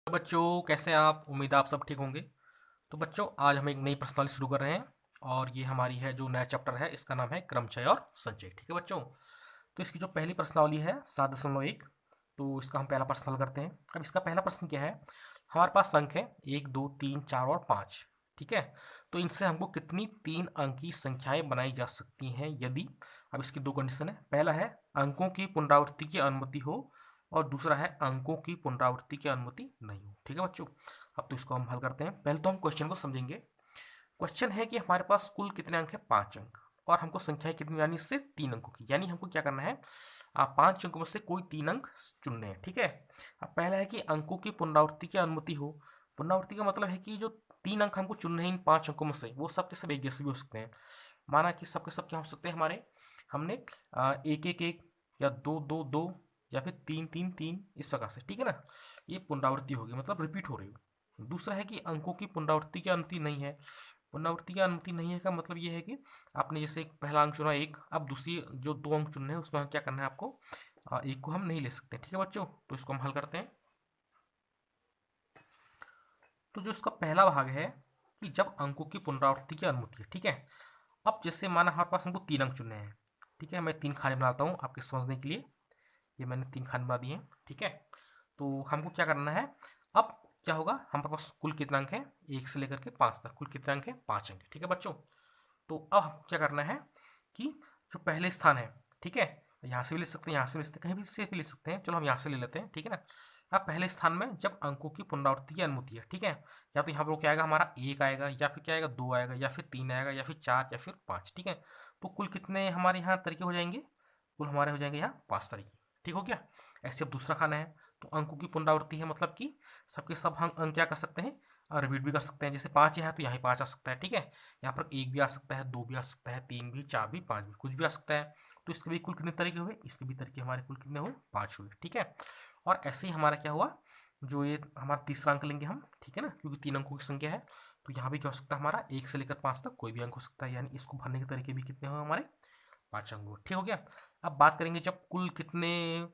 तो बच्चों कैसे हैं आप? उम्मीद है आप सब ठीक होंगे। तो बच्चों आज हम एक नई प्रश्नावली शुरू कर रहे हैं और ये हमारी है जो नया चैप्टर है इसका नाम है क्रमचय और संचय। ठीक है बच्चों। तो इसकी जो पहली प्रश्नावली है 7.1। तो इसका हम पहला प्रश्न हल करते हैं। अब इसका पहला प्रश्न क्या है? हमारे पास अंक है 1, 2, 3, 4 और 5। ठीक है। तो इनसे हमको कितनी 3 अंकी संख्याएं बनाई जा सकती हैं यदि। अब इसकी दो कंडीशन है। पहला है अंकों की पुनरावृत्ति की अनुमति हो और दूसरा है अंकों की पुनरावृत्ति की अनुमति नहीं हो। ठीक है बच्चों। अब तो इसको हम हल करते हैं। पहले तो हम क्वेश्चन को समझेंगे। क्वेश्चन है कि हमारे पास कुल कितने अंक है? 5 अंक। और हमको संख्याएं कितनी यानी इससे 3 अंकों की, यानी हमको क्या करना है? 5 अंकों में से कोई 3 अंक चुनने हैं। ठीक है। अब पहला है कि अंकों की पुनरावृत्ति की अनुमति हो। पुनरावृत्ति का मतलब है कि जो 3 अंक हमको चुनने हैं इन 5 अंकों में से वो सब के सब एक जैसे भी हो सकते हैं। माना कि सबके सब क्या हो सकते हैं हमारे। हमने एक एक एक या दो दो दो या फिर तीन तीन तीन इस प्रकार से। ठीक है ना। ये पुनरावृत्ति होगी मतलब रिपीट हो रही हो। दूसरा है कि अंकों की पुनरावृत्ति की अनुमति नहीं है। पुनरावृत्ति की अनुमति नहीं है का मतलब ये है कि आपने जैसे एक पहला अंक चुना एक, अब दूसरी जो 2 अंक चुनने हैं उसमें क्या करना है आपको? एक को हम नहीं ले सकते। ठीक है बच्चों। तो इसको हम हल करते हैं। तो जो इसका पहला भाग है कि जब अंकों की पुनरावृत्ति की अनुमति है। ठीक है। अब जैसे माना हमारे पास हमको 3 अंक चुनने हैं। ठीक है। मैं 3 खाने बनाता हूँ आपके समझने के लिए। ये मैंने 3 खाने बना दिए हैं। ठीक है। तो हमको क्या करना है? अब क्या होगा हमारे पास कुल कितना अंक है? 1 से लेकर के 5 तक कुल कितना अंक है? 5 अंक है। ठीक है बच्चों। तो अब हमको क्या करना है कि जो पहले स्थान है। ठीक है। यहाँ से भी ले सकते हैं, यहाँ से भी ले सकते हैं, कहीं भी से भी ले सकते हैं। चलो हम यहाँ से ले लेते हैं। ठीक है ना। अब पहले स्थान में जब अंकों की पुनरावृत्ति की अनुमति है। ठीक है। या तो यहाँ पर क्या आएगा हमारा 1 आएगा, या फिर क्या आएगा 2 आएगा, या फिर 3 आएगा, या फिर 4, या फिर 5। ठीक है। तो कुल कितने हमारे यहाँ तरीके हो जाएंगे? कुल हमारे हो जाएंगे यहाँ 5 तरीके। ठीक हो गया। ऐसे अब दूसरा खाना है। तो अंकों की पुनरावृत्ति है मतलब कि सबके सब हम अंक क्या कर सकते हैं? रिपीट भी कर सकते हैं। जैसे 5 यहाँ तो यहाँ 5 आ सकता है। ठीक है। यहाँ पर 1 भी आ सकता है, 2 भी आ सकता है, 3 भी, 4 भी, 5 भी, कुछ भी आ सकता है। तो इसके भी कुल कितने तरीके हुए? इसके भी तरीके हमारे कुल कितने हुए? 5 हुए। ठीक है। और ऐसे ही हमारा क्या हुआ? जो ये हमारा तीसरा अंक लेंगे हम। ठीक है ना, क्योंकि 3 अंकों की संख्या है। तो यहाँ भी क्या हो सकता है हमारा? 1 से लेकर 5 तक कोई भी अंक हो सकता है, यानी इसको भरने के तरीके भी कितने हुए हमारे? 5 अंक हुए। ठीक हो गया। अब बात करेंगे जब कुल कितने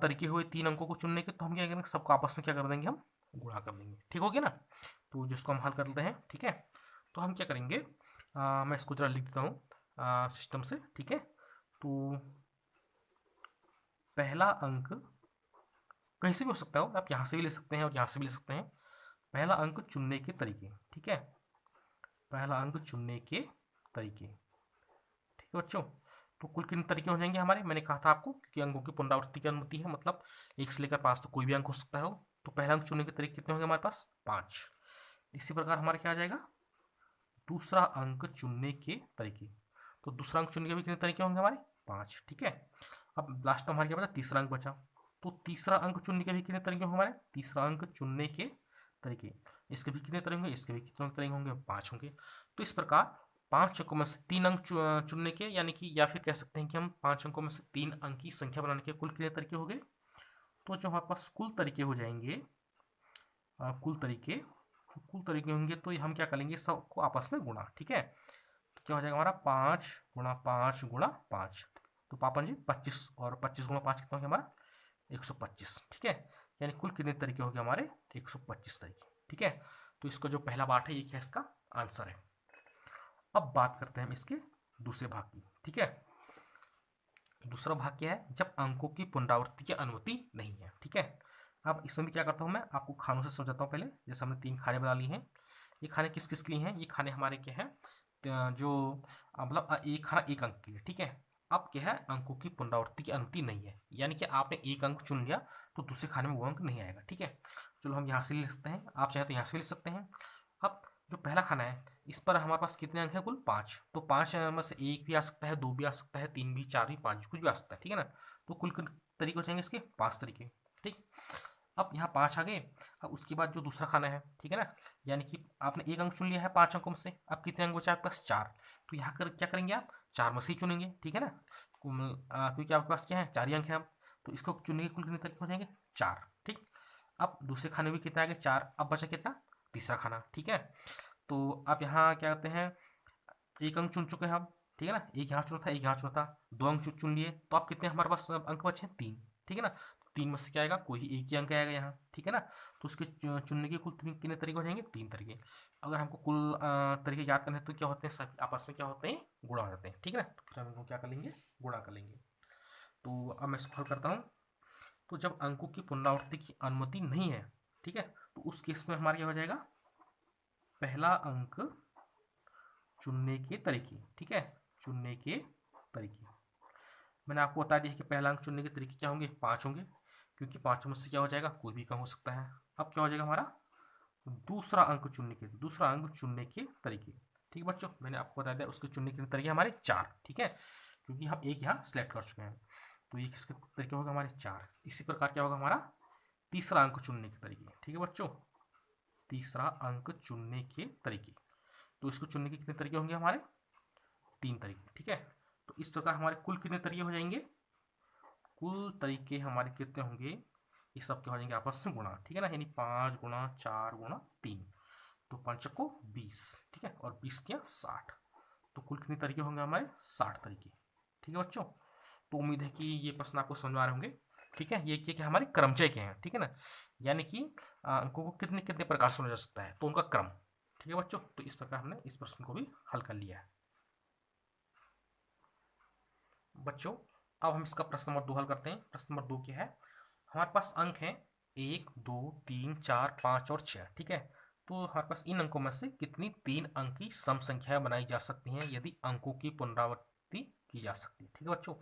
तरीके हुए 3 अंकों को चुनने के, तो हम क्या करेंगे? सबको आपस में क्या कर देंगे? हम गुणा कर देंगे। ठीक हो गया ना। तो जिसको हम हल कर लेते हैं। ठीक है। तो हम क्या करेंगे? मैं इसको जरा लिख देता हूँ सिस्टम से। ठीक है। तो पहला अंक कहीं से भी हो सकता हो, आप यहाँ से भी ले सकते हैं और यहाँ से भी ले सकते हैं। पहला अंक चुनने के तरीके। ठीक है। पहला अंक चुनने के तरीके। ठीक है बच्चों। तो कुल कितने तरीके हो जाएंगे हमारे? मैंने कहा था आपको क्योंकि अंकों की पुनरावृत्ति की अनुमति है, मतलब 1 से लेकर 5 तो कोई भी अंक हो सकता है हो। तो पहला अंक चुनने के तरीके कितने होंगे हमारे पास? 5। इसी प्रकार हमारे क्या आ जाएगा? दूसरा अंक चुनने के तरीके। तो दूसरा अंक चुनने के भी कितने तरीके होंगे हमारे? 5। ठीक है। अब लास्ट में हमारे क्या बचा? तीसरा अंक बचा। तो तीसरा अंक चुनने के भी कितने तरीके होंगे हमारे? तीसरा अंक चुनने के तरीके। इसके भी कितने तरीके होंगे? इसके भी कितने तरीके होंगे? 5 होंगे। तो इस प्रकार 5 अंकों में से 3 अंक चुनने के, यानी कि या फिर कह सकते हैं कि हम 5 अंकों में से 3 अंक की संख्या बनाने के कुल कितने तरीके हो गए? तो जो हमारे पास कुल तरीके हो जाएंगे, कुल तरीके होंगे तो हम क्या करेंगे? सबको आपस में गुणा। ठीक है। तो क्या हो जाएगा हमारा? 5 × 5 × 5। तो पापन जी 25, और 25 × 5 कितना हो गया हमारा? 125। ठीक है। यानी कुल कितने तरीके हो गए हमारे? 125 तरीके। ठीक है। तो इसका जो पहला पार्ट है ये क्या इसका आंसर है। अब बात करते हैं हम इसके दूसरे भाग की। ठीक है। दूसरा भाग क्या है? जब अंकों की पुनरावृत्ति की अनुमति नहीं है। ठीक है। अब इसमें भी क्या करता हूँ मैं आपको खानों से समझाता हूँ। पहले जैसे हमने 3 खाने बना लिए हैं। ये खाने किस किस के लिए हैं? ये खाने हमारे क्या है? जो मतलब एक खाना 1 अंक के लिए। ठीक है। अब क्या है? अंकों की पुनरावृत्ति की अनुमति नहीं है, यानी कि आपने 1 अंक चुन लिया तो दूसरे खाने में वो अंक नहीं आएगा। ठीक है। चलो हम यहाँ से ले सकते हैं, आप चाहे तो यहाँ से ले सकते हैं। अब जो पहला खाना है इस पर हमारे पास कितने अंक हैं? कुल 5। तो 5 में से 1 भी आ सकता है, 2 भी आ सकता है, 3 भी, 4 भी, 5 भी, कुछ भी आ सकता है। ठीक है ना। तो कुल तरीके हो जाएंगे इसके 5 तरीके। ठीक। अब यहाँ 5 आ गए। अब उसके बाद जो दूसरा खाना है, ठीक है ना, यानी कि आपने 1 अंक चुन लिया है 5 अंकों में से। अब कितने अंक बचा आपके पास? 4। तो यहाँ कर क्या करेंगे आप? 4 में से ही चुनेंगे। ठीक है ना। क्योंकि आपके पास क्या है? 4 ही अंक है अब। तो इसको चुनने के कुल कितने तरीके हो जाएंगे? 4। ठीक। अब दूसरे खाने में कितना आ गया? 4। अब बचा कितना? तीसरा खाना। ठीक है। तो आप यहाँ क्या करते हैं? 1 अंक चुन चुके हैं हम। ठीक है ना। एक यहाँ चुना था, एक यहाँ चुना था, 2 अंक चुन लिए। तो आप कितने हमारे पास अंक बचे हैं? 3। ठीक है ना। तीन में से क्या आएगा, कोई एक ही अंक आएगा यहाँ, ठीक है ना। तो उसके चुनने के कुल कितने तरीके हो जाएंगे, 3 तरीके। अगर हमको कुल तरीके याद करने हैं तो क्या होते हैं, सब आपस में क्या होते हैं, गुणा हो जाते हैं, ठीक है ना। तो फिर हम इनको क्या कर लेंगे, गुणा कर लेंगे। तो अब मैं इसको हल करता हूँ। तो जब अंकों की पुनरावृत्ति की अनुमति नहीं है, ठीक है, तो उस केस में हमारा क्या हो जाएगा, पहला अंक चुनने के तरीके, ठीक है, चुनने के तरीके। मैंने आपको बता दिया कि पहला अंक चुनने के तरीके क्या होंगे, 5 होंगे, क्योंकि 5 में से क्या हो जाएगा, कोई भी कम हो सकता है। अब क्या हो जाएगा हमारा, दूसरा अंक चुनने के तरीके, ठीक है बच्चों। मैंने आपको बता दिया उसके चुनने के तरीके हमारे 4, ठीक है, क्योंकि हम एक यहाँ सेलेक्ट कर चुके हैं। तो ये किसके तरीके होगा, हमारे 4। इसी प्रकार क्या होगा हमारा तीसरा अंक चुनने के तरीके, ठीक है बच्चों, तीसरा अंक चुनने के तरीके। तो इसको चुनने के कितने तरीके होंगे, हमारे 3 तरीके, ठीक है। तो इस प्रकार हमारे कुल कितने तरीके हो जाएंगे, कुल तरीके हमारे कितने होंगे, ये सब क्या हो जाएंगे, आपस में गुणा, ठीक है ना, यानी 5 गुणा 4 गुणा 3, तो 5 को 20, ठीक है, और 20 क्या 60। तो कुल कितने तरीके होंगे हमारे, 60 तरीके, ठीक है बच्चों। तो उम्मीद है कि ये प्रश्न आपको समझ में आ रहे होंगे, ठीक है। ये कि हमारे क्रमचय के हैं, ठीक है ना, यानी कि अंकों को कितने कितने प्रकार से समझा जा सकता है, तो उनका क्रम, ठीक है बच्चों। तो इस प्रकार हमने इस प्रश्न को भी हल कर लिया है बच्चों। अब हम इसका प्रश्न नंबर 2 हल करते हैं। प्रश्न नंबर 2 क्या है, हमारे पास अंक हैं 1 2 3 4 5 और 6, ठीक है। तो हमारे पास इन अंकों में से कितनी 3 अंक की सम संख्याएं बनाई जा सकती हैं यदि अंकों की पुनरावृत्ति की जा सकती है, ठीक है बच्चों।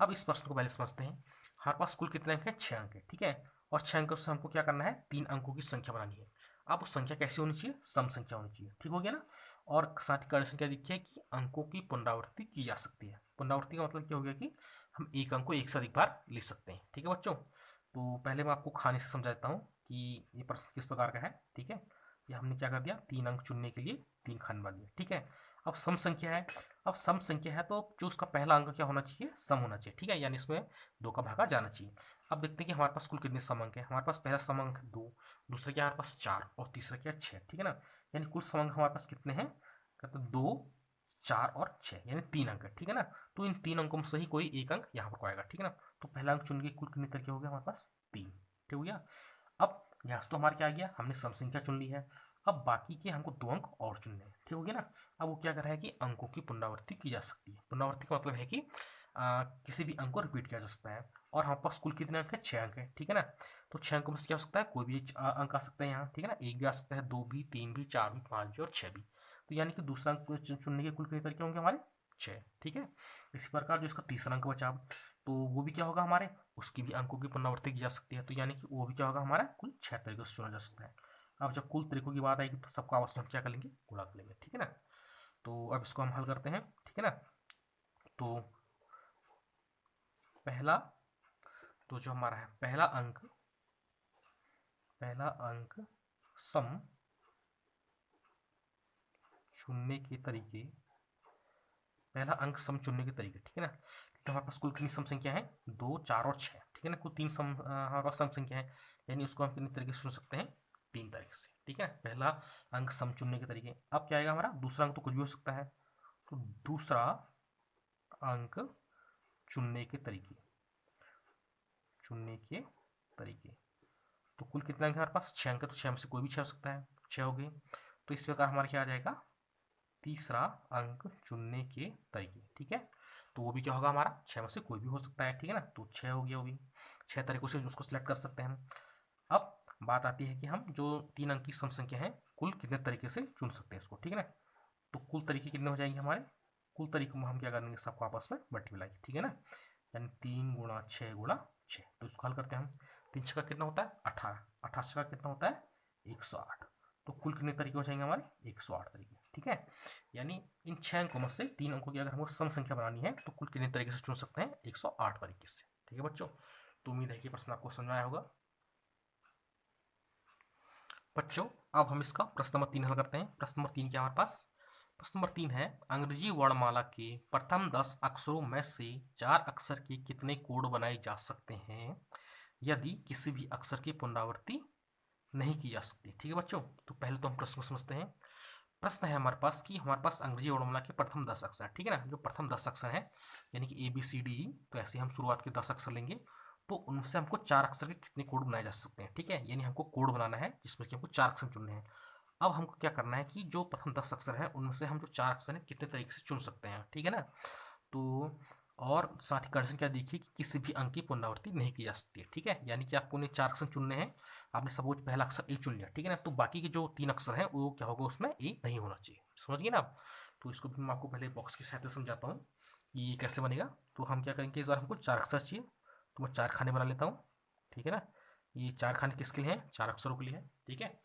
अब इस प्रश्न को पहले समझते हैं। हमारे पास कुल कितने अंक है, 6 अंक है, ठीक है, और 6 अंकों से हमको क्या करना है, 3 अंकों की संख्या बनानी है। अब वो संख्या कैसी होनी चाहिए, सम संख्या होनी चाहिए, ठीक हो गया ना। और साथ ही कंडीशन क्या देखिए कि अंकों की पुनरावृत्ति की जा सकती है। पुनरावृत्ति का मतलब क्या हो गया कि हम एक अंक को एक से अधिक बार लिख सकते हैं, ठीक है बच्चों। तो पहले मैं आपको खाने से समझाता हूँ कि ये प्रश्न किस प्रकार का है, ठीक है। ये हमने क्या कर दिया, 3 अंक चुनने के लिए 3 खाने बना दिए, ठीक है। अब सम संख्या है, अब सम संख्या है तो जो उसका पहला अंक क्या होना चाहिए, सम होना चाहिए, ठीक है, यानी इसमें 2 का भागा जाना चाहिए। अब देखते हैं कि हमारे पास कुल कितने सम अंक है। हमारे पास पहला सम अंक 2, दूसरा क्या हमारे पास 4 और तीसरा क्या 6, ठीक है ना। यानी कुल सम अंक हमारे पास कितने हैं, कहते हैं 2 4 और 6, यानी 3 अंक है, ठीक है ना। तो इन 3 अंकों में से ही कोई एक अंक यहाँ पर आएगा, ठीक है ना। तो पहला अंक चुन के कुल कितने तरीके हो गया हमारे पास, 3, ठीक हो गया। अब यहाँ से तो हमारा क्या आ गया, हमने सम संख्या चुन ली है। अब बाकी के हमको 2 अंक और चुनने हैं, ठीक हो गया ना। अब वो क्या कर रहा है कि अंकों की पुनरावृत्ति की जा सकती है। पुनरावृत्ति का मतलब है कि किसी भी अंक को रिपीट किया जा सकता है। और हमारे पास कुल कितने अंक है, 6 अंक है, ठीक है ना। तो 6 अंकों में से क्या हो सकता है, कोई भी अंक आ सकता है यहाँ, ठीक है ना। 1 भी आ सकता है, 2 भी, 3 भी, 4 भी, 5 भी और 6 भी। तो यानी कि दूसरा अंक चुनने के कुल कितने तरीके होंगे हमारे, 6, ठीक है। इसी प्रकार जो इसका तीसरा अंक बचा, तो वो भी क्या होगा हमारे, उसकी भी अंकों की पुनरावृत्ति की जा सकती है। तो यानी कि वो भी क्या होगा हमारा, कुल 6 तरीके से चुना जा सकता है। अब जब कुल तरीकों की बात आएगी तो सबका आपस में हम क्या कर लेंगे, गुणा कर लेंगे, ठीक है ना। तो अब इसको हम हल करते हैं, ठीक है ना। तो पहला, तो जो हमारा है पहला अंक सम चुनने के तरीके, पहला अंक सम चुनने के तरीके, ठीक है ना। तो हमारे पास कुल कितनी सम संख्या है, 2 4 और 6, ठीक है ना। कुल 3 सम हमारे पास सम संख्या है, यानी उसको हम कितने तरीके से चुन सकते हैं, 3 तरीके से, ठीक है। पहला अंक सम चुनने के तरीके। अब क्या आएगा हमारा, दूसरा अंक तो कुछ भी हो सकता है, तो दूसरा अंक चुनने के तरीके, चुनने के तरीके। तो कुल कितना अंक है हमारे पास, 6 अंक है, तो 6 में से कोई भी 6 हो सकता है, 6 हो गए। तो इस प्रकार हमारा क्या आ जाएगा, तीसरा अंक चुनने के तरीके, ठीक है। तो वो भी क्या होगा हमारा, 6 में से कोई भी हो सकता है, ठीक है ना। तो 6 हो गया, वो भी 6 तरीकों से उसको सिलेक्ट कर सकते हैं हम। अब बात आती है कि हम जो 3 अंक की सम संख्या है कुल कितने तरीके से चुन सकते हैं इसको, ठीक है ना। तो कुल तरीके कितने हो जाएंगे हमारे, कुल तरीकों में हम क्या करेंगे, सबको आपस में मल्टीप्लाई, ठीक है ना। यानी 3 गुणा 6 गुणा 6। तो इसको हल करते हैं हम। 3 छक्का कितना होता है, 18, 18 छक्का कितना होता है, 108। तो कुल कितने तरीके हो जाएंगे हमारे, 108 तरीके, ठीक है। यानी इन 6 अंकों में से 3 अंकों की अगर हमको सम संख्या बनानी है तो कुल कितने तरीके से चुन सकते हैं, 108 तरीके से, ठीक है बच्चों। तो उम्मीद है कि प्रश्न आपको समझ में आया होगा बच्चों। अब हम इसका प्रश्न नंबर 3 हल करते हैं। प्रश्न नंबर 3 क्या हमारे पास, प्रश्न नंबर 3 है, अंग्रेजी वर्णमाला के प्रथम 10 अक्षरों में से 4 अक्षर के कितने कोड बनाए जा सकते हैं यदि किसी भी अक्षर की पुनरावृत्ति नहीं की जा सकती, ठीक है बच्चों। तो पहले तो हम प्रश्न को समझते हैं। प्रश्न है हमारे पास कि हमारे पास अंग्रेजी वर्णमाला के प्रथम 10 अक्षर, ठीक है ना। जो प्रथम 10 अक्षर हैं यानी कि ABCDE, तो ऐसे हम शुरुआत के 10 अक्षर लेंगे। तो उनसे हमको 4 अक्षर के कितने कोड बनाए जा सकते हैं, ठीक है। यानी हमको कोड बनाना है जिसमें कि हमको 4 अक्षर चुनने हैं। अब हमको क्या करना है कि जो प्रथम 10 अक्षर हैं उनमें से हम जो 4 अक्षर हैं कितने तरीके से चुन सकते हैं, ठीक है ना। तो और साथ ही कंडीशन क्या देखिए कि किसी भी अंक की पुनरावृत्ति नहीं की जा सकती है, ठीक है। यानी कि आपको उन्हें 4 अक्षर चुनने हैं। आपने सपोज पहला अक्षर ए चुन लिया, ठीक है ना, तो बाकी के जो 3 अक्षर हैं वो क्या होगा, उसमें ए नहीं होना चाहिए। समझ गए ना आप। तो इसको भी मैं आपको पहले बॉक्स की सहायता से समझाता हूँ कि ये कैसे बनेगा। तो हम क्या करेंगे, इस बार हमको 4 अक्षर चाहिए, तो मैं 4 खाने बना लेता हूँ, ठीक है ना। ये 4 खाने किसके लिए हैं, 4 अक्षरों के लिए है, ठीक है।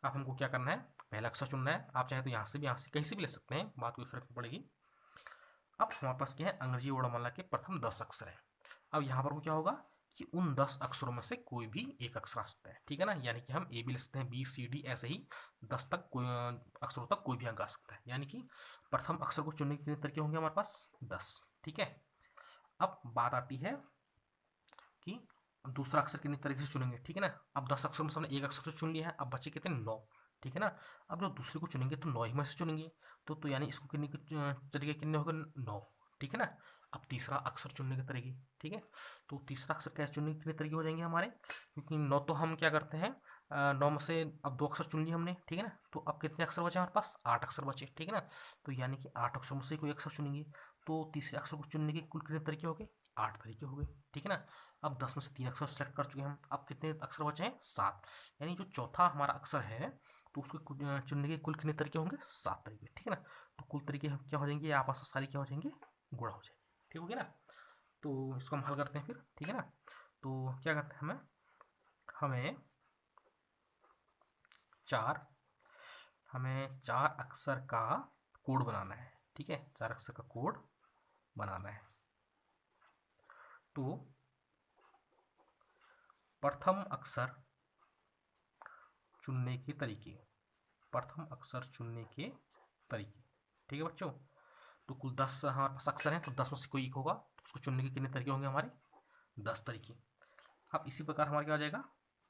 अब हमको क्या करना है, पहला अक्षर चुनना है। आप चाहे तो यहाँ से भी, यहाँ से कहीं से भी ले सकते हैं, बात कोई फर्क नहीं पड़ेगी। अब हमारे पास क्या है, अंग्रेजी वर्णमाला के प्रथम 10 अक्षर हैं। अब यहाँ पर क्या होगा कि उन 10 अक्षरों में से कोई भी एक अक्षर आ सकता है, ठीक है ना। यानी कि हम ए भी ले सकते हैं, बी सी डी, ऐसे ही 10 तक कोई अक्षरों तक कोई भी अंक आ सकता है। यानी कि प्रथम अक्षर को चुनने के कितने तरीके होंगे हमारे पास, 10, ठीक है। अब बात आती है कि दूसरा अक्षर कितने तरीके से चुनेंगे, ठीक है ना। अब 10 अक्षरों में से हमने एक अक्षर चुन लिया है, अब बचे कितने, 9, ठीक है ना। अब जो दूसरे को चुनेंगे तो 9 ही में से चुनेंगे, तो यानी इसको कितने तरीके कितने हो गए, 9, ठीक है ना। अब तीसरा अक्षर चुनने के तरीके, ठीक है। तो तीसरा अक्षर कैसे चुनने के कितने तरीके हो जाएंगे हमारे, क्योंकि 9 तो हम क्या करते हैं, 9 में से अब 2 अक्षर चुन लिए हमने, ठीक है ना। तो अब कितने अक्षर बचे हमारे पास, 8 अक्षर बचे, ठीक है ना। तो यानी कि 8 अक्षर में से कोई अक्षर चुनेंगे, तो तीसरे अक्षर को चुनने के कुल कितने तरीके हो गए, 8 तरीके हो गए, ठीक है ना। अब 10 में से 3 अक्षर सेलेक्ट कर चुके हैं हम, अब कितने अक्षर बचे हैं, 7। यानी जो चौथा हमारा अक्षर है तो उसको चुनने के कुल कितने तरीके होंगे, 7 तरीके, ठीक है ना। तो कुल तरीके हम क्या हो जाएंगे, आपस में सारे क्या हो जाएंगे, गुणा हो जाएंगे, ठीक हो गया ना। तो इसको हम हल करते हैं फिर, ठीक है ना। तो क्या करते हैं, हमें चार हमें 4 अक्षर का कोड बनाना है, ठीक है। 4 अक्षर का कोड बनाना है। तो प्रथम अक्षर चुनने के तरीके, प्रथम अक्षर चुनने के तरीके, ठीक है बच्चों। तो कुल 10 हमारे पास अक्षर हैं, तो 10 में से कोई एक होगा, तो उसको चुनने के कितने तरीके होंगे हमारे, 10 तरीके। अब इसी प्रकार हमारे क्या आ जाएगा,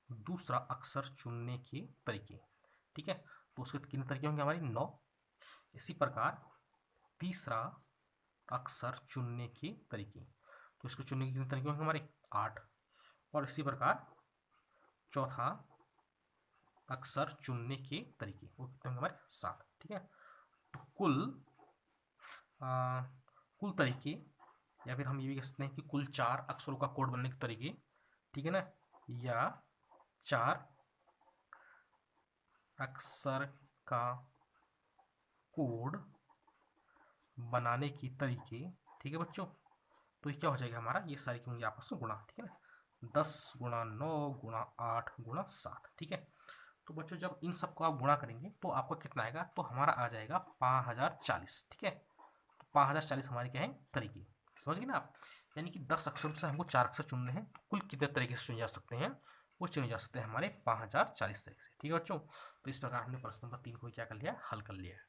दूसरा अक्षर चुनने के तरीके, ठीक है। तो उसके कितने तरीके होंगे हमारे, 9। इसी प्रकार तीसरा अक्षर चुनने के तरीके, तो इसको चुनने के कितने तरीके होंगे हमारे, 8। और इसी प्रकार चौथा अक्षर चुनने के तरीके, वो कितने होंगे हमारे, 7, ठीक है। तो कुल तरीके, या फिर हम ये भी कह सकते हैं कि कुल 4 अक्षरों का कोड बनने के तरीके, ठीक है ना, या 4 अक्षर का कोड बनाने के तरीके, ठीक है बच्चों। तो ये क्या हो जाएगा हमारा, ये सारी होंगी आपस में गुणा, ठीक है ना, 10 गुणा 9 गुणा 8 गुणा 7, ठीक है। तो बच्चों जब इन सबको आप गुणा करेंगे तो आपको कितना आएगा, तो हमारा आ जाएगा 5040, ठीक है। तो 5040 हमारे क्या है, तरीके, समझ गए ना आप। यानी कि 10 अक्षरों से हमको 4 अक्षर चुनने हैं, तो कुल कितने तरीके से चुने जा सकते हैं, वो चुने जा सकते हैं हमारे 5040 तरीके से, ठीक है बच्चों। तो इस प्रकार हमने प्रश्न नंबर 3 को क्या कर लिया, हल कर लिया है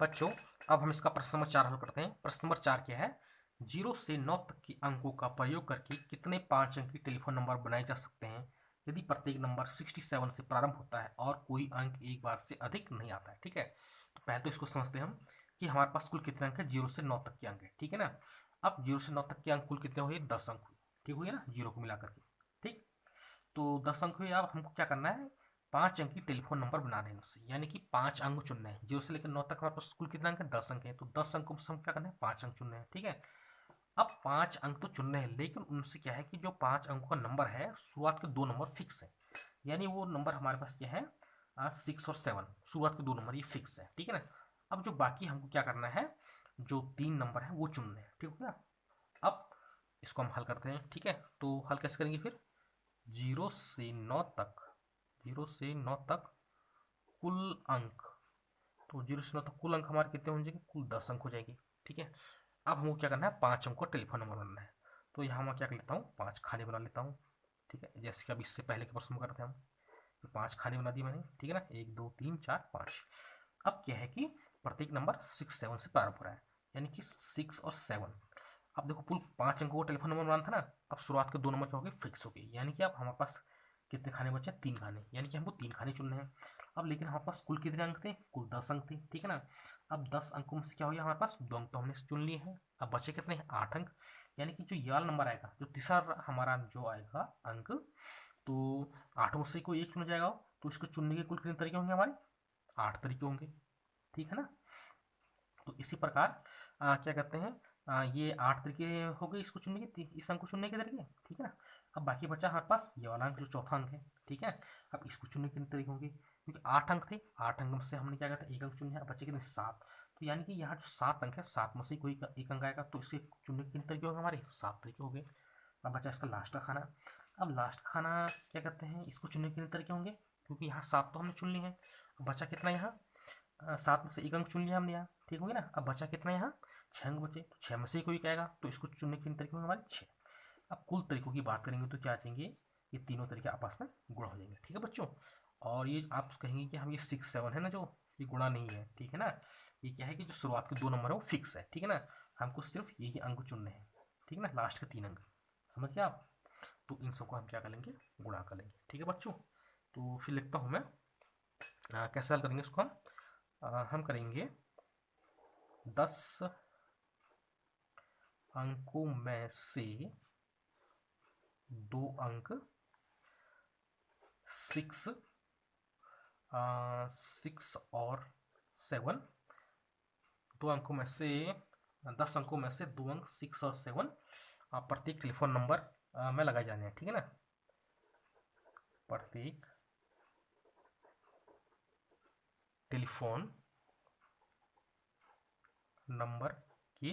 बच्चों। अब हम इसका प्रश्न नंबर 4 हल करते हैं। प्रश्न नंबर 4 क्या है, 0 से 9 तक के अंकों का प्रयोग करके कितने 5 अंकी टेलीफोन नंबर बनाए जा सकते हैं यदि प्रत्येक नंबर 67 से प्रारंभ होता है और कोई अंक एक बार से अधिक नहीं आता है, ठीक है। तो पहले तो इसको समझते हैं हम कि हमारे पास कुल कितने अंक है, 0 से 9 तक के अंक है, ठीक है ना। अब 0 से 9 तक के अंक कुल कितने हुए, 10 अंक हुए, ठीक हुए ना, 0 को मिला करके, ठीक। तो 10 अंक हुए। अब हमको क्या करना है, 5 अंक की टेलीफोन नंबर बनाने हैं उससे, यानी कि 5 अंक चुनने हैं। 0 से लेकर 9 तक हमारे पास कुल कितना अंक है, 10 अंक है, तो 10 अंकों में से हम क्या करना है, 5 अंक चुनने हैं, ठीक है। अब 5 अंक तो चुनने हैं, लेकिन उनसे क्या है कि जो 5 अंकों का नंबर है, शुरुआत के 2 नंबर फिक्स है, यानी वो नंबर हमारे पास क्या है, 6 और 7, शुरुआत के 2 नंबर ये फिक्स है, ठीक है ना। अब जो बाकी हमको क्या करना है, जो 3 नंबर है वो चुनने हैं, ठीक हो गया। अब इसको हम हल करते हैं, ठीक है। तो हल कैसे करेंगे फिर, 0 से 9 तक, 0 से 9 तक कुल अंक, तो 0 से 9 तक कुल अंक हमारे कितने हो जाएंगे, कुल 10 अंक हो जाएंगे, ठीक है। अब हमको क्या करना है, 5 अंक का टेलीफोन नंबर बनाना है। तो यहाँ मैं क्या कर लेता हूँ, 5 खाने बना लेता हूँ, ठीक है। जैसे कि अब इससे पहले के प्रश्न में करते हैं हम, तो 5 खाने बना दिए मैंने, ठीक है ना, 1 2 3 4 5। अब क्या है कि प्रत्येक नंबर 6 7 से प्रारंभ हो रहा है, यानी कि 6 और 7। अब देखो कुल 5 अंकों का टेलीफोन नंबर बनाना था ना, अब शुरुआत के 2 नंबर क्या हो गए, फिक्स हो गए, यानी कि अब हमारे पास कितने खाने बचे? 3 खाने, यानी कि हमको 3 खाने चुनने हैं। अब लेकिन हमारे पास कुल कितने अंक थे? कुल 10 अंक थे, ठीक है ना। अब 10 अंकों में से क्या हो गया हमारे पास? 2 अंक तो हमने चुन लिए हैं। अब बचे कितने हैं? 8 अंक। यानी कि जो ये वाला नंबर आएगा, जो तीसरा हमारा जो आएगा अंक, तो 8 में से कोई एक चुना जाएगा, तो इसको चुनने के कुल कितने तरीके होंगे हमारे? 8 तरीके होंगे, ठीक है ना। तो इसी प्रकार क्या कहते हैं, ये 8 तरीके हो गए इसको चुनने के, इस अंक को चुनने के तरीके, ठीक है ना। अब बाकी बचा हमारे पास ये वाला अंक जो चौथा अंक है, ठीक है। अब इसको चुनने के कितने तरीके होंगे? क्योंकि 8 अंक थे, 8 अंक में से हमने क्या कहता है एक अंक चुने हैं, अब बचे कितने? 7। तो यानी कि यहाँ जो 7 अंक है, 7 में से कोई एक अंक आएगा, तो इसके चुनने के कितने तरीके होंगे हमारे? 7 तरीके हो गए। अब बचा इसका लास्ट का खाना। अब लास्ट खाना क्या कहते हैं, इसको चुनने के कितने तरीके होंगे? क्योंकि यहाँ 7 तो हमने चुन लिए हैं। अब बचा कितना यहाँ? 7 में से एक अंक चुन लिया हमने यहाँ, ठीक हो गया ना। अब बचा कितना यहाँ? 6 अंक बचे, तो 6 में से कोई आएगा, तो इसको चुनने के कितने तरीके होंगे हमारे? 6। अब कुल तरीकों की बात करेंगे तो क्या आ जाएंगे? ये तीनों तरीके आपस में गुणा हो जाएंगे, ठीक है बच्चों। और ये आप कहेंगे कि हम ये 6 7 है ना, जो ये गुणा नहीं है, ठीक है ना। ये क्या है कि जो शुरुआत के 2 नंबर है वो फिक्स है, ठीक है ना। हमको सिर्फ यही अंक चुनने हैं, ठीक है ना, लास्ट के 3 अंक, समझ गया आप। तो इन सबको हम क्या कर लेंगे? गुणा कर लेंगे, ठीक है बच्चों। तो फिर लिखता हूँ मैं, कैसे हल करेंगे इसको हम करेंगे 10 अंकों में से 2 अंक 6 6 और 7, 2 अंकों में से 10 अंकों में से 2 अंक 6 और 7 प्रत्येक टेलीफोन नंबर में लगाए जाने हैं, ठीक है ना। प्रत्येक टेलीफोन नंबर की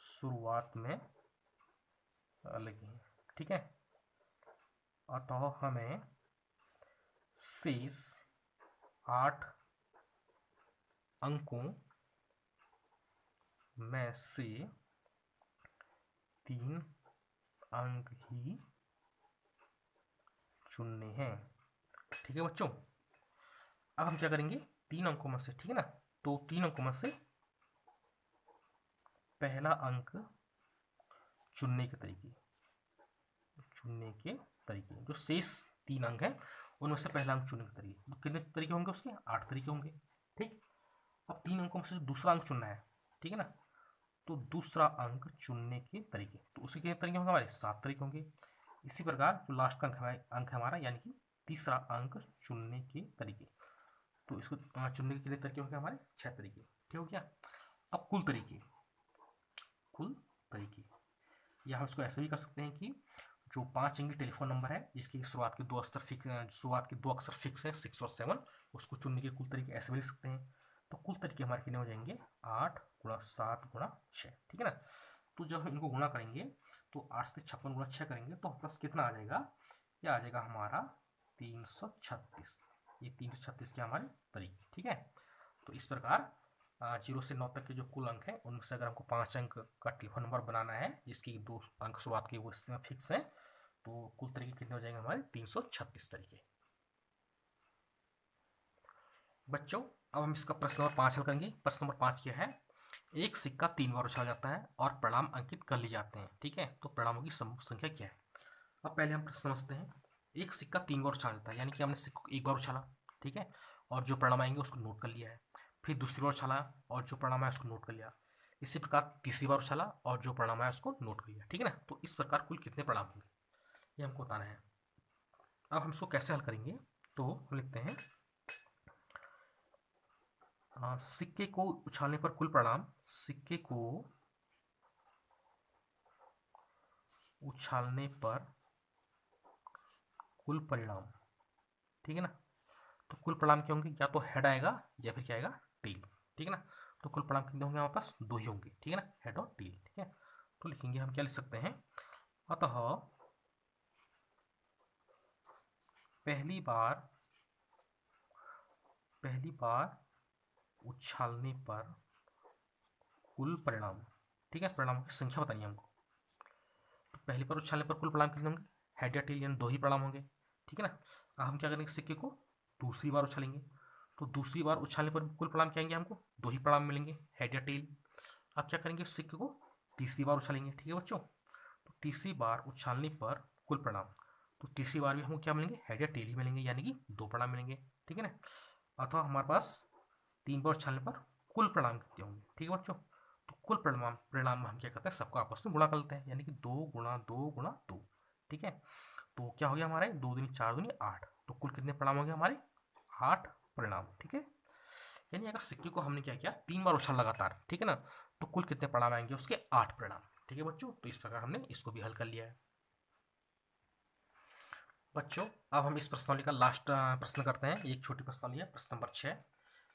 शुरुआत में लगी है, ठीक है। अतः हमें शेष 8 अंकों में से 3 अंक ही चुनने हैं, ठीक है बच्चों। अब हम क्या करेंगे? 3 अंकों में से, ठीक है ना, तो 3 अंकों में से पहला अंक चुनने के तरीके, जो शेष 3 अंक हैं उनमें से पहला अंक चुनने के तरीके, तो कितने तरीके होंगे उसके? 8 तरीके होंगे, ठीक। अब 3 अंकों में से दूसरा अंक चुनना है, ठीक है ना, तो दूसरा अंक चुनने के तरीके, तो उसके कितने तरीके होंगे हमारे? 7 तरीके होंगे। इसी प्रकार जो लास्ट का अंक है हमारा, यानी कि तीसरा अंक चुनने के तरीके, तो इसको चुनने के कितने तरीके होंगे हमारे? 6 तरीके, ठीक हो गया। अब कुल तरीके, या हम इसको ऐसे भी कर सकते हैं कि जो 5 अंकीय टेलीफोन नंबर है जिसकी शुरुआत के 2 अक्षर फिक्स है 6 और 7, उसको चुनने के कुल तरीके ऐसे भी लिख सकते हैं। तो कुल तरीके हमारे कितने हो जाएंगे? 8 गुणा 7 गुणा 6, ठीक है ना। तो जब हम इनको गुणा करेंगे तो 8 से 56 गुणा 6 करेंगे तो प्लस कितना आ जाएगा? क्या आ जाएगा हमारा? 336। ये 336 के हमारे तरीके, ठीक है। तो इस प्रकार 0 से 9 तक के जो कुल अंक हैं उनमें से अगर हमको 5 अंक का टेलीफोन नंबर बनाना है जिसकी 2 अंक शुरुआत के वो इसमें फिक्स हैं, तो कुल तरीके कितने हो जाएंगे हमारे? 336 तरीके। बच्चों अब हम इसका प्रश्न नंबर 5 हल करेंगे। प्रश्न नंबर 5 क्या है? एक सिक्का 3 बार उछाला जाता है और परिणाम अंकित कर लिए जाते हैं, ठीक है। तो परिणामों की समूह संख्या क्या है? अब पहले हम प्रश्न समझते हैं। एक सिक्का 3 बार उछाला जाता है, यानी कि हमने सिक्का को 1 बार उछाला, ठीक है, और जो परिणाम आएंगे उसको नोट कर लिया है। फिर दूसरी बार उछाला और जो परिणाम आया उसको नोट कर लिया। इसी प्रकार तीसरी बार उछाला और जो परिणाम आया उसको नोट कर लिया, ठीक है ना। तो इस प्रकार कुल कितने परिणाम होंगे ये हमको बताना है। अब हम इसको कैसे हल करेंगे? तो हम लिखते हैं सिक्के को उछालने पर कुल परिणाम, सिक्के को उछालने पर कुल परिणाम, ठीक है ना। तो कुल परिणाम क्या होंगे? या तो हेड आएगा या फिर क्या आएगा? टेल, ठीक है ना। तो कुल परिणाम कितने होंगे हमारे पास? 2 ही होंगे, ठीक है ना, हेड और टेल, ठीक है। तो लिखेंगे हम, क्या लिख सकते हैं? अतः पहली बार उछालने पर कुल परिणाम, ठीक है, परिणामों की संख्या बतानी है हमको। तो पहली बार उछालने पर कुल परिणाम कितने होंगे? हेड या टेल, यानी 2 ही परिणाम होंगे, ठीक है ना। अब हम क्या करेंगे? सिक्के को दूसरी बार उछालेंगे, तो दूसरी बार उछालने पर कुल परिणाम क्या आएंगे? हमको 2 ही परिणाम मिलेंगे, हेड या टेल। अब क्या करेंगे? सिक्के को तीसरी बार उछालेंगे, ठीक है बच्चों। तो तीसरी बार उछालने पर कुल परिणाम। तो तीसरी बार भी हमको क्या मिलेंगे, हेड या टेल ही मिलेंगे, यानी कि 2 परिणाम मिलेंगे, ठीक है ना। अथवा हमारे पास 3 बार उछालने पर कुल परिणाम कितने होंगे, ठीक है बच्चों। तो कुल परिणाम परिणाम में हम क्या करते हैं, सबको आपस में गुणा कर लेते हैं, यानी कि 2 गुणा 2 गुणा 2, ठीक है। तो क्या हो गया हमारे 2 दूनी 4 दूनी 8, तो कुल कितने परिणाम हो गए हमारे 8 परिणाम, ठीक है। यानी अगर सिक्के को हमने क्या किया 3 बार उछाल लगातार, ठीक है ना, तो कुल कितने परिणाम आएंगे उसके 8 परिणाम, ठीक है बच्चों। तो इस प्रकार हमने इसको भी हल कर लिया है बच्चों। अब हम इस प्रश्नावली का लास्ट प्रश्न करते हैं, एक छोटी प्रश्नावली है, प्रश्न नंबर 6।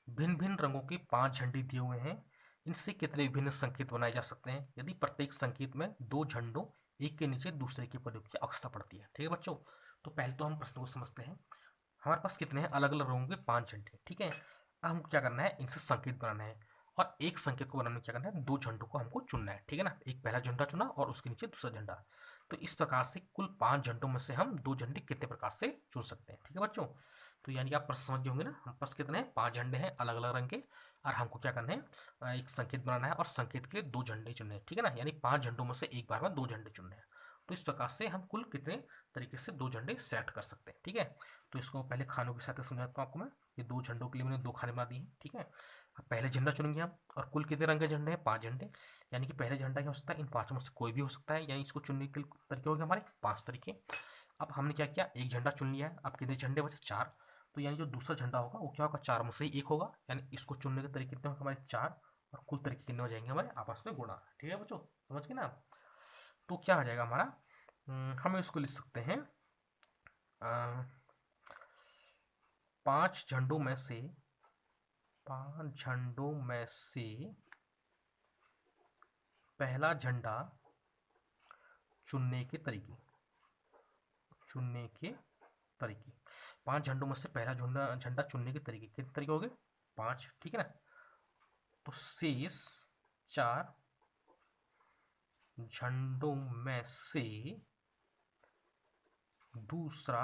भिन्न भिन्न रंगों के 5 झंडे दिए हुए हैं, इनसे कितने विभिन्न संकेत बनाए जा सकते हैं यदि प्रत्येक संकेत में 2 झंडों एक के नीचे दूसरे के प्रयोग की आवश्यकता पड़ती है, ठीक है बच्चों। तो पहले तो हम प्रश्न को समझते हैं। हमारे पास कितने हैं, अलग अलग रंगों के 5 झंडे, ठीक है। अब हमको क्या करना है, इनसे संकेत बनाना है, और एक संकेत को बनाने में क्या करना है, 2 झंडों को हमको चुनना है, ठीक है ना। एक पहला झंडा चुना और उसके नीचे दूसरा झंडा। तो इस प्रकार से कुल 5 झंडों में से हम 2 झंडे कितने प्रकार से चुन सकते हैं, ठीक है बच्चों। तो यानी कि आप प्रश्न समझ गए होंगे ना, हम पास कितने हैं, 5 झंडे हैं अलग अलग रंग के, और हमको क्या करना है, एक संकेत बनाना है और संकेत के लिए 2 झंडे चुनने हैं, ठीक है ना। यानी 5 झंडों में से एक बार में 2 झंडे चुनने हैं। तो इस प्रकार से हम कुल कितने तरीके से 2 झंडे सेट कर सकते हैं, ठीक है। तो इसको पहले खानों के साथ समझाता हूँ आपको मैं। ये 2 झंडों के लिए मैंने 2 खाने बना दिए हैं, ठीक है। अब पहले झंडा चुनेंगे हम, और कुल कितने रंग के झंडे हैं, 5 झंडे। यानी कि पहले झंडा क्या हो सकता है, इन 5 में से कोई भी हो सकता है, यानी इसको चुनने के तरीके हो गए हमारे 5 तरीके। अब हमने क्या किया, एक झंडा चुन लिया है, अब कितने झंडे बचे, 4। तो यानी जो दूसरा झंडा होगा वो क्या होगा, 4 में से ही एक होगा, यानी इसको चुनने के तरीके कितने होंगे हमारे 4, और कुल तरीके कितने हो जाएंगे हमारे आपस में गुणा, ठीक है बच्चों, समझ गए ना आप। तो क्या आ जाएगा हमारा, हम इसको लिख सकते हैं 5 झंडों में से 5 झंडों में से पहला झंडा चुनने के तरीके, चुनने के तरीके। 5 झंडों में से पहला झंडा झंडा चुनने के तरीके, कितने तरीके हो गए, 5, ठीक है ना। तो शेष 4 झंडों में से दूसरा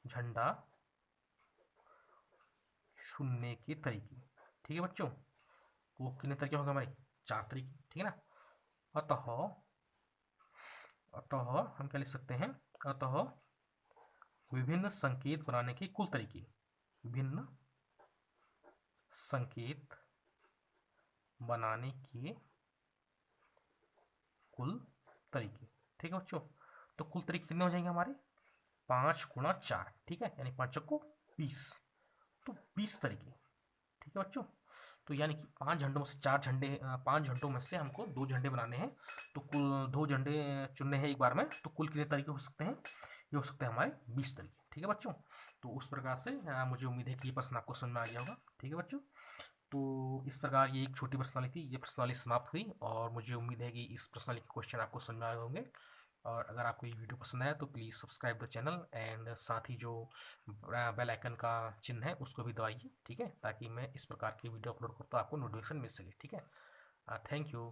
झंडा चुनने के तरीके, ठीक है बच्चों। वो कितने तरीके होंगे हमारे, 4 तरीके, ठीक है ना। अतः अतः हम क्या लिख सकते हैं, अतः विभिन्न संकेत बनाने के कुल तरीके, विभिन्न संकेत बनाने के कुल तरीके, ठीक है बच्चों। तो कुल तरीके कितने हो जाएंगे हमारे, 5 गुणा 4, ठीक है, यानी 5 को 20, तो 20 तरीके, ठीक है बच्चों। तो यानी कि 5 झंडों में से 4 झंडे, 5 झंडों में से हमको 2 झंडे बनाने हैं, तो कुल 2 झंडे चुनने हैं एक बार में, तो कुल कितने तरीके हो सकते हैं, ये हो सकते हैं हमारे 20 तरीके, ठीक है बच्चों। तो उस प्रकार से मुझे उम्मीद है कि ये प्रश्न आपको समझ में आ गया होगा, ठीक है बच्चों। तो इस प्रकार ये एक छोटी प्रश्नावली थी, ये प्रश्नावली समाप्त हुई, और मुझे उम्मीद है कि इस प्रश्नावली के क्वेश्चन आपको समझ में आए होंगे। और अगर आपको ये वीडियो पसंद आया तो please subscribe the channel, and साथ ही जो बेल आइकन का चिन्ह है उसको भी दबाइए, ठीक है, ताकि मैं इस प्रकार की वीडियो अपलोड करूँ तो आपको नोटिफिकेशन मिल सके, ठीक है। Thank you.